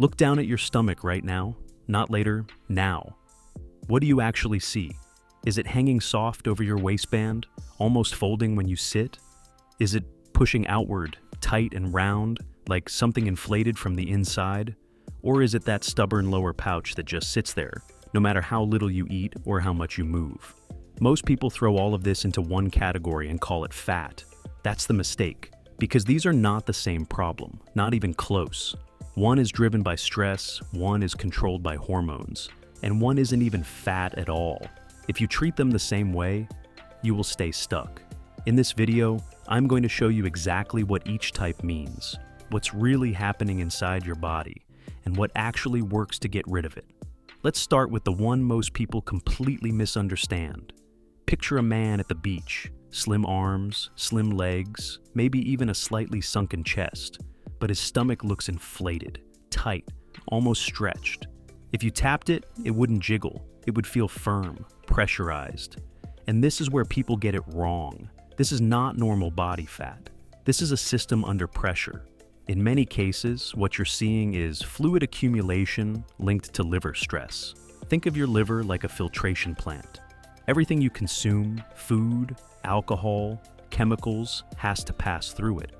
Look down at your stomach right now, not later, now. What do you actually see? Is it hanging soft over your waistband, almost folding when you sit? Is it pushing outward, tight and round, like something inflated from the inside? Or is it that stubborn lower pouch that just sits there, no matter how little you eat or how much you move? Most people throw all of this into one category and call it fat. That's the mistake, because these are not the same problem, not even close. One is driven by stress, one is controlled by hormones, and one isn't even fat at all. If you treat them the same way, you will stay stuck. In this video, I'm going to show you exactly what each type means, what's really happening inside your body, and what actually works to get rid of it. Let's start with the one most people completely misunderstand. Picture a man at the beach, slim arms, slim legs, maybe even a slightly sunken chest, but his stomach looks inflated, tight, almost stretched. If you tapped it, it wouldn't jiggle. It would feel firm, pressurized. And this is where people get it wrong. This is not normal body fat. This is a system under pressure. In many cases, what you're seeing is fluid accumulation linked to liver stress. Think of your liver like a filtration plant. Everything you consume, food, alcohol, chemicals, has to pass through it.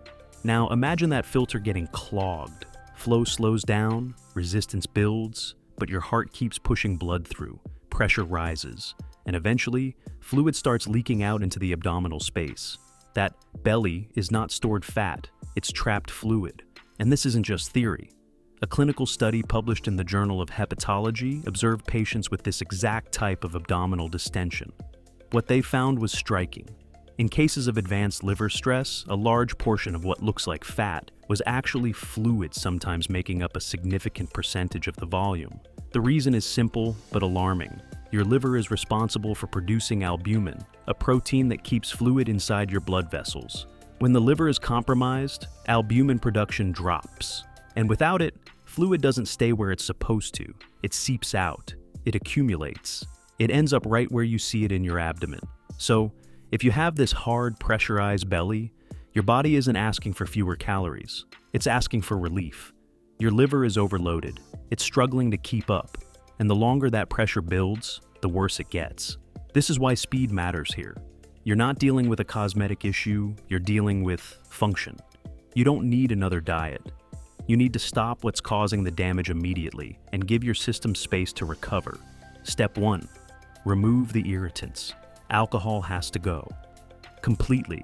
Now imagine that filter getting clogged. Flow slows down, resistance builds, but your heart keeps pushing blood through, pressure rises, and eventually, fluid starts leaking out into the abdominal space. That belly is not stored fat, it's trapped fluid. And this isn't just theory. A clinical study published in the Journal of Hepatology observed patients with this exact type of abdominal distension. What they found was striking. In cases of advanced liver stress, a large portion of what looks like fat was actually fluid, sometimes making up a significant percentage of the volume. The reason is simple but alarming. Your liver is responsible for producing albumin, a protein that keeps fluid inside your blood vessels. When the liver is compromised, albumin production drops. And without it, fluid doesn't stay where it's supposed to. It seeps out. It accumulates. It ends up right where you see it in your abdomen. So, if you have this hard, pressurized belly, your body isn't asking for fewer calories. It's asking for relief. Your liver is overloaded. It's struggling to keep up. And the longer that pressure builds, the worse it gets. This is why speed matters here. You're not dealing with a cosmetic issue, you're dealing with function. You don't need another diet. You need to stop what's causing the damage immediately and give your system space to recover. Step 1. Remove the irritants. Alcohol has to go. Completely.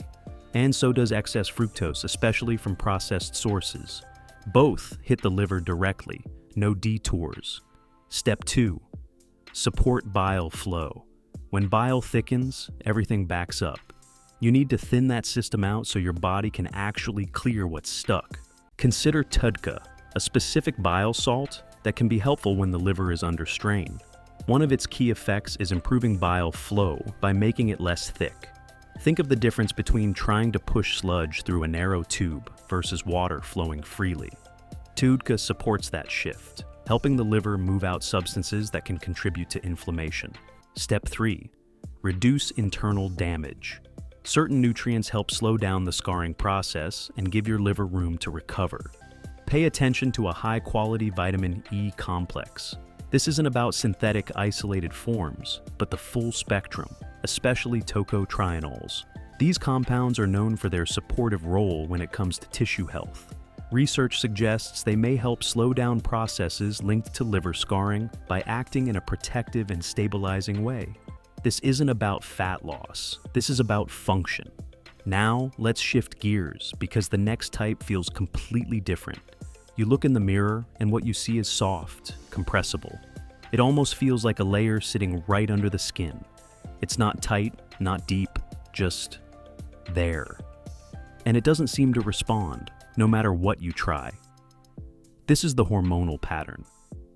And so does excess fructose, especially from processed sources. Both hit the liver directly, no detours. Step 2. Support bile flow. When bile thickens, everything backs up. You need to thin that system out so your body can actually clear what's stuck. Consider TUDCA, a specific bile salt that can be helpful when the liver is under strain. One of its key effects is improving bile flow by making it less thick. Think of the difference between trying to push sludge through a narrow tube versus water flowing freely. TUDCA supports that shift, helping the liver move out substances that can contribute to inflammation. Step 3. Reduce internal damage. Certain nutrients help slow down the scarring process and give your liver room to recover. Pay attention to a high-quality vitamin E complex. This isn't about synthetic isolated forms, but the full spectrum, especially tocotrienols. These compounds are known for their supportive role when it comes to tissue health. Research suggests they may help slow down processes linked to liver scarring by acting in a protective and stabilizing way. This isn't about fat loss, this is about function. Now, let's shift gears because the next type feels completely different. You look in the mirror and what you see is soft, compressible. It almost feels like a layer sitting right under the skin. It's not tight, not deep, just there. And it doesn't seem to respond, no matter what you try. This is the hormonal pattern,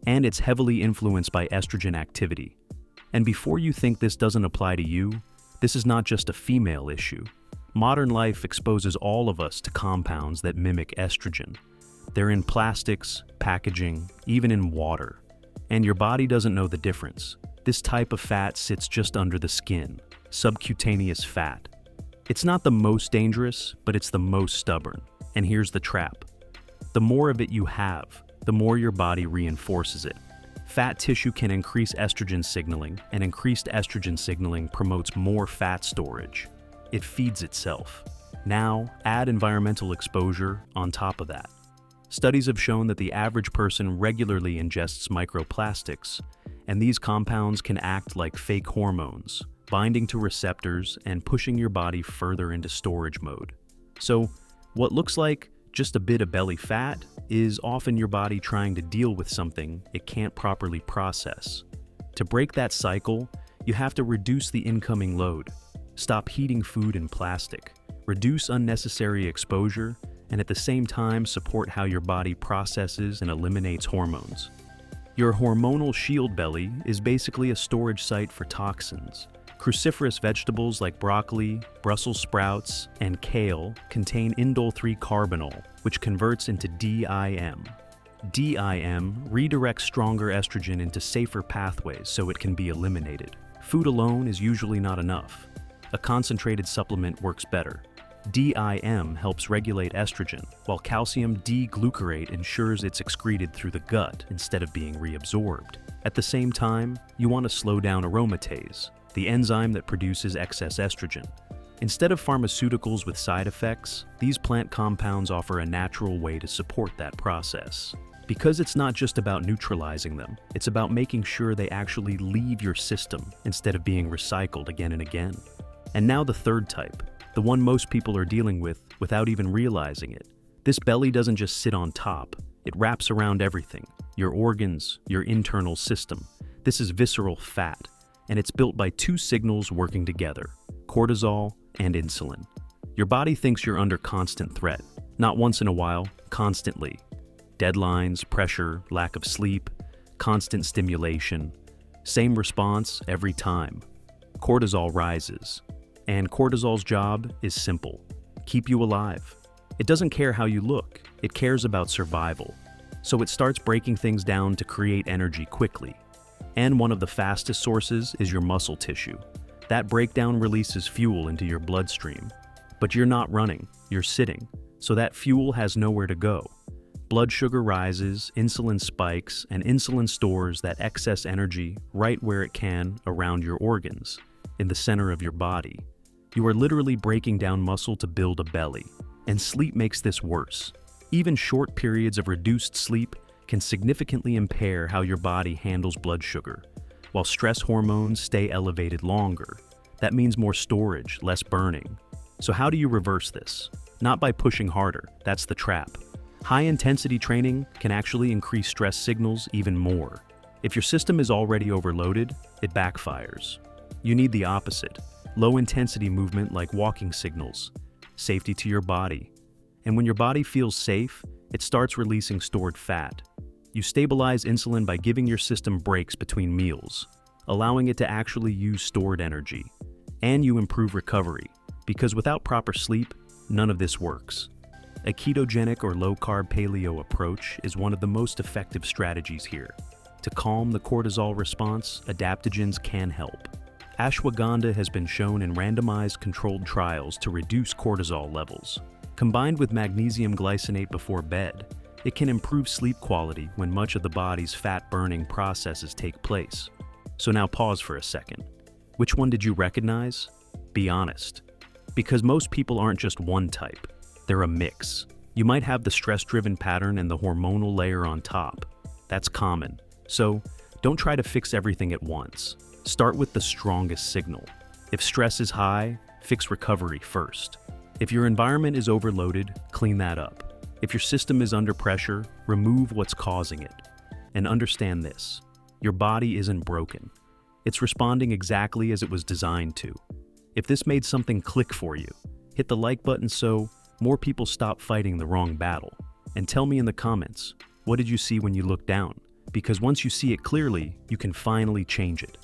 and it's heavily influenced by estrogen activity. And before you think this doesn't apply to you, this is not just a female issue. Modern life exposes all of us to compounds that mimic estrogen. They're in plastics, packaging, even in water. And your body doesn't know the difference. This type of fat sits just under the skin, subcutaneous fat. It's not the most dangerous, but it's the most stubborn. And here's the trap. The more of it you have, the more your body reinforces it. Fat tissue can increase estrogen signaling, and increased estrogen signaling promotes more fat storage. It feeds itself. Now, add environmental exposure on top of that. Studies have shown that the average person regularly ingests microplastics, and these compounds can act like fake hormones, binding to receptors and pushing your body further into storage mode. So, what looks like just a bit of belly fat is often your body trying to deal with something it can't properly process. To break that cycle, you have to reduce the incoming load. Stop heating food in plastic, reduce unnecessary exposure, and at the same time support how your body processes and eliminates hormones. Your hormonal shield belly is basically a storage site for toxins. Cruciferous vegetables like broccoli, Brussels sprouts, and kale contain indole-3 carbinol, which converts into DIM. DIM redirects stronger estrogen into safer pathways so it can be eliminated. Food alone is usually not enough. A concentrated supplement works better. DIM helps regulate estrogen, while calcium D-glucarate ensures it's excreted through the gut instead of being reabsorbed. At the same time, you want to slow down aromatase, the enzyme that produces excess estrogen. Instead of pharmaceuticals with side effects, these plant compounds offer a natural way to support that process. Because it's not just about neutralizing them, it's about making sure they actually leave your system instead of being recycled again and again. And now the third type, the one most people are dealing with without even realizing it. This belly doesn't just sit on top, it wraps around everything, your organs, your internal system. This is visceral fat, and it's built by two signals working together, cortisol and insulin. Your body thinks you're under constant threat, not once in a while, constantly. Deadlines, pressure, lack of sleep, constant stimulation. Same response every time. Cortisol rises. And cortisol's job is simple: keep you alive. It doesn't care how you look, it cares about survival. So it starts breaking things down to create energy quickly. And one of the fastest sources is your muscle tissue. That breakdown releases fuel into your bloodstream. But you're not running, you're sitting, so that fuel has nowhere to go. Blood sugar rises, insulin spikes, and insulin stores that excess energy right where it can around your organs, in the center of your body. You are literally breaking down muscle to build a belly, and sleep makes this worse. Even short periods of reduced sleep can significantly impair how your body handles blood sugar, while stress hormones stay elevated longer. That means more storage, less burning. So how do you reverse this? Not by pushing harder, that's the trap. High-intensity training can actually increase stress signals even more. If your system is already overloaded, it backfires. You need the opposite. Low-intensity movement like walking signals, safety to your body. And when your body feels safe, it starts releasing stored fat. You stabilize insulin by giving your system breaks between meals, allowing it to actually use stored energy. And you improve recovery, because without proper sleep, none of this works. A ketogenic or low-carb paleo approach is one of the most effective strategies here. To calm the cortisol response, adaptogens can help. Ashwagandha has been shown in randomized controlled trials to reduce cortisol levels. Combined with magnesium glycinate before bed, it can improve sleep quality when much of the body's fat-burning processes take place. So now pause for a second. Which one did you recognize? Be honest. Because most people aren't just one type. They're a mix. You might have the stress-driven pattern and the hormonal layer on top. That's common. So don't try to fix everything at once. Start with the strongest signal. If stress is high, fix recovery first. If your environment is overloaded, clean that up. If your system is under pressure, remove what's causing it. And understand this: your body isn't broken. It's responding exactly as it was designed to. If this made something click for you, hit the like button so more people stop fighting the wrong battle. And tell me in the comments, what did you see when you looked down? Because once you see it clearly, you can finally change it.